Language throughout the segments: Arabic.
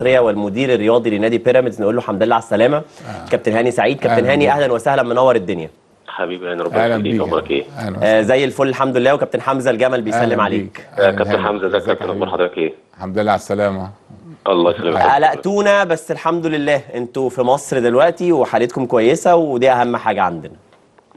والمدير الرياضي لنادي بيراميدز، نقول له الحمد لله على السلامه. كابتن هاني سعيد. كابتن هاني اهلا وسهلا، منور الدنيا. حبيبي انا ربنا يخليك. اخبارك ايه؟ زي الفل الحمد لله. وكابتن حمزه الجمل بيسلم عليك. كابتن حمزه، ازيك يا كابتن؟ اخبار حضرتك ايه؟ الحمد لله على السلامه. الله يسلمك. قلقتونا بس الحمد لله انتوا في مصر دلوقتي وحالتكم كويسه، ودي اهم حاجه عندنا.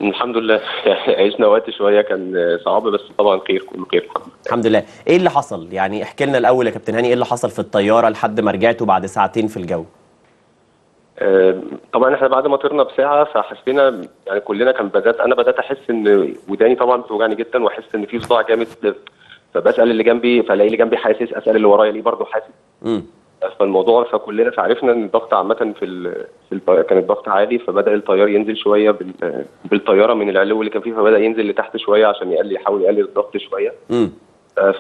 الحمد لله. عشنا وقت شويه كان صعب، بس طبعا خير، كله خير الحمد لله. ايه اللي حصل؟ يعني احكي لنا الاول يا كابتن هاني، ايه اللي حصل في الطياره لحد ما رجعتوا بعد ساعتين في الجو؟ طبعا احنا بعد ما طرنا بساعه فحسينا، يعني كلنا انا بدات احس ان وداني طبعا بتوجعني جدا، واحس ان في صداع جامد، فبسال اللي جنبي فلاقي اللي جنبي حاسس، اسال اللي ورايا ليه برضه حاسس. فالموضوع فكلنا فعرفنا ان الضغط عامه كان الضغط عالي، فبدا الطيار ينزل شويه بالطياره من العلو اللي كان فيه، فبدا ينزل لتحت شويه عشان يحاول يقلل الضغط شويه.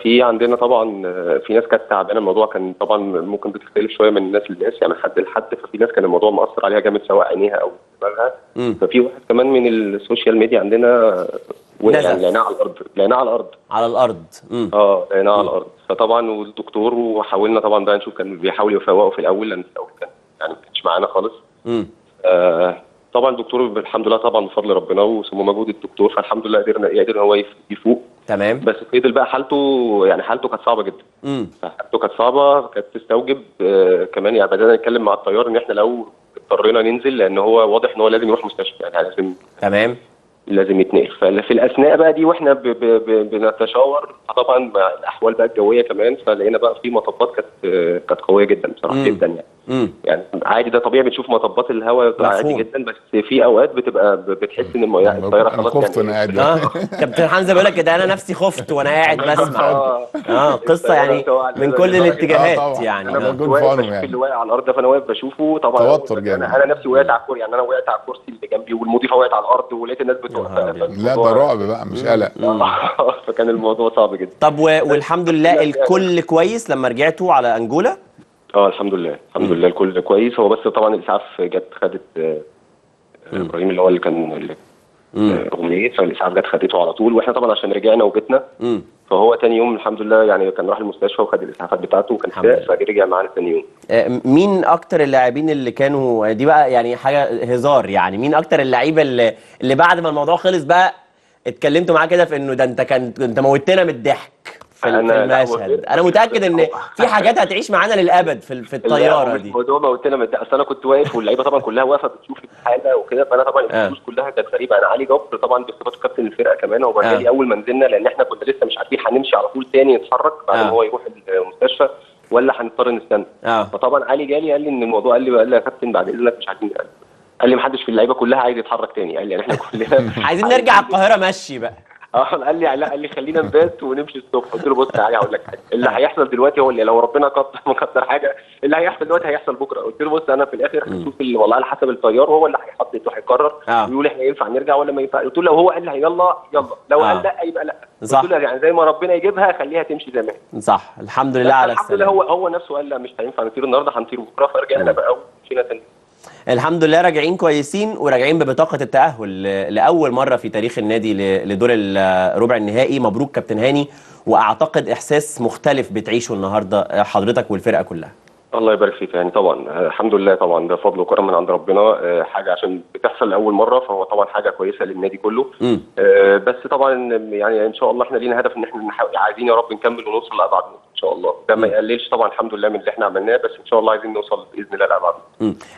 في عندنا طبعا في ناس كانت تعبانه، الموضوع كان طبعا ممكن بتختلف شويه من الناس للناس، يعني من حد لحد، ففي ناس كان الموضوع مأثر عليها جامد سواء عينيها او دماغها. ففي واحد كمان من السوشيال ميديا عندنا يعني لقيناه على الارض. لقيناه على الارض. فطبعا والدكتور، وحاولنا طبعا بقى نشوف، كان بيحاول يفوقه في الاول لان في الاول كان يعني ما كانش معانا خالص. طبعا الدكتور الحمد لله طبعا بفضل ربنا وثم مجهود الدكتور، فالحمد لله قدر هو يفوق. تمام. بس فضل بقى حالته كانت صعبه جدا. حالته كانت صعبه، كانت تستوجب كمان، يعني بدأنا نتكلم مع الطيار ان احنا لو اضطرينا ننزل، لان هو واضح ان هو لازم يروح مستشفى، يعني لازم يتنقل. ففي الاثناء بقى دي واحنا بنتشاور طبعا مع الاحوال بقى الجويه كمان، فلقينا بقى في مطبات كانت قويه جدا بصراحه جدا يعني. يعني عادي، ده طبيعي بنشوف مطبات الهواء عادي جدا، بس في اوقات بتحس ان الطياره خلاص خفت وانا قاعد. كابتن حمزه بيقول لك كده انا نفسي خفت وانا قاعد بسمع. قصه يعني من كل الاتجاهات. يعني انا كنت واقف بشوف اللي واقع على الارض ده، فانا واقف بشوفه طبعا توتر جامد. انا نفسي وقعت على الكرسي، يعني انا وقعت على الكرسي اللي جنبي، والمضيفه وقعت على الارض، ولقيت الناس بتوقف. لا ده رعب بقى مش قلق. فكان الموضوع صعب جدا. طب والحمد لله الكل كويس لما رجعتوا على انجولا؟ الحمد لله الكل كويس. هو بس طبعا الاسعاف جت خدت ابراهيم اللي هو اللي كان اغنيه، فالاسعاف جت خدته على طول، واحنا طبعا عشان رجعنا وبيتنا. فهو تاني يوم الحمد لله يعني كان راح المستشفى وخد الاسعافات بتاعته وكان فرجع معانا تاني يوم. مين اكتر اللاعبين اللي كانوا دي بقى يعني حاجه هزار، يعني مين اكتر اللعيبه اللي بعد ما الموضوع خلص بقى اتكلمتوا معاه كده في انه ده انت موتنا من الضحك في المشهد؟ انا متاكد ان في حاجات هتعيش معانا للابد في الطياره دي. الموضوع موتنا من الضحك. اصل انا كنت واقف واللعيبه طبعا كلها واقفه بتشوف الحاله وكده، فانا طبعا الفلوس كلها كانت غريبه. انا علي جبر طبعا بصفته كابتن الفرقه كمان، هو جالي اول ما نزلنا، لان احنا كنا لسه مش عارفين هنمشي على طول تاني نتحرك بعد ما هو يروح المستشفى ولا هنضطر نستنى. فطبعا علي جالي قال لي ان الموضوع، قال لي يا كابتن بعد اذنك مش عايزين، قال لي ما حدش في اللعيبه كلها عايز يتحرك تاني، قال لي يعني احنا كلنا عايزين نرجع القاهره مشي بقى. قال لي لا، قال لي خلينا نبات ونمشي الصبح. قلت له بص يا علي هقول لك حاجه، اللي هيحصل دلوقتي هو اللي لو ربنا قدر حاجه، اللي هيحصل دلوقتي هيحصل بكره. قلت له بص انا في الاخر هنشوف والله على حسب الطيار، هو اللي هيقرر ويقول احنا ينفع نرجع ولا ما ينفعش. قلت له لو هو قال لي يلا لو قال لا يبقى لا. قلت له يعني زي ما ربنا يجيبها خليها تمشي زي ما هي. صح. الحمد لله على السلامه. الحمد لله هو نفسه قال لا مش هينفع نطير النهارده، هنطير بكره. فرجعنا بقى ومشينا تاني. الحمد لله راجعين كويسين، وراجعين ببطاقة التأهل لأول مرة في تاريخ النادي لدور الربع النهائي. مبروك كابتن هاني، وأعتقد إحساس مختلف بتعيشه النهاردة حضرتك والفرقة كلها. الله يبارك فيك. يعني طبعا الحمد لله، طبعا ده فضل وكرم من عند ربنا، حاجه عشان بتحصل لاول مره، فهو طبعا حاجه كويسه للنادي كله. بس طبعا يعني ان شاء الله احنا لينا هدف ان احنا عايزين يا رب نكمل ونوصل لابعد ان شاء الله. ده ما يقللش طبعا الحمد لله من اللي احنا عملناه، بس ان شاء الله عايزين نوصل باذن الله لابعد.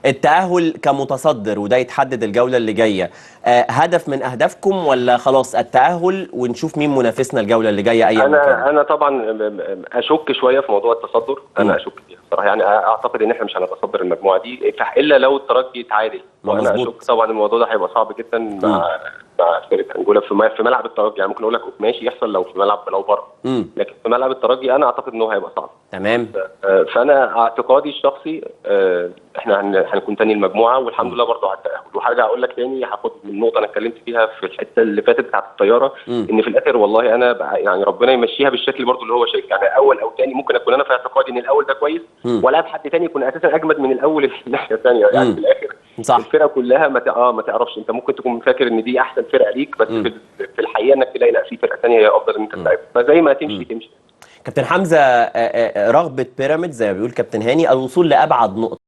التأهل كمتصدر وده يتحدد الجوله اللي جايه، هدف من اهدافكم ولا خلاص التأهل ونشوف مين منافسنا الجوله اللي جايه؟ انا طبعا اشك شويه في موضوع التصدر. انا اشك فيه بصراحه، يعني اعتقد ان احنا مش هنتصدر المجموعه دي الا لو الترجي يتعادل، وانا اشك طبعا الموضوع ده هيبقى صعب جدا مع فرقه انجولا في ملعب الترجي. يعني ممكن اقول لك ماشي يحصل لو في ملعب لو بره، لكن في ملعب الترجي انا اعتقد انه هيبقى صعب. تمام. فانا اعتقادي الشخصي احنا هنكون تاني المجموعه، والحمد لله برضه على التاهل. وحاجه اقول لك تاني، هاخد من نقطه انا اتكلمت فيها في الحته اللي فاتت بتاعت الطياره، ان في الاخر والله انا يعني ربنا يمشيها بالشكل برضه اللي هو شايف. يعني اول او تاني ممكن اكون انا في اعتقادي ان الاول ده كويس، ولا حد تاني يكون اساسا اجمد من الاول الناحيه الثانيه. يعني في الاخر صح. الفرقه كلها ما تعرفش، انت ممكن تكون فاكر ان دي احسن فرقه ليك، بس في الحقيقه انك تلاقي لا، في فرقه ثانيه هي افضل ان انت تلعبها، فزي ما تمشي تمشي. كابتن حمزه، رغبه بيراميدز زي ما بيقول كابتن هاني الوصول لابعد نقطه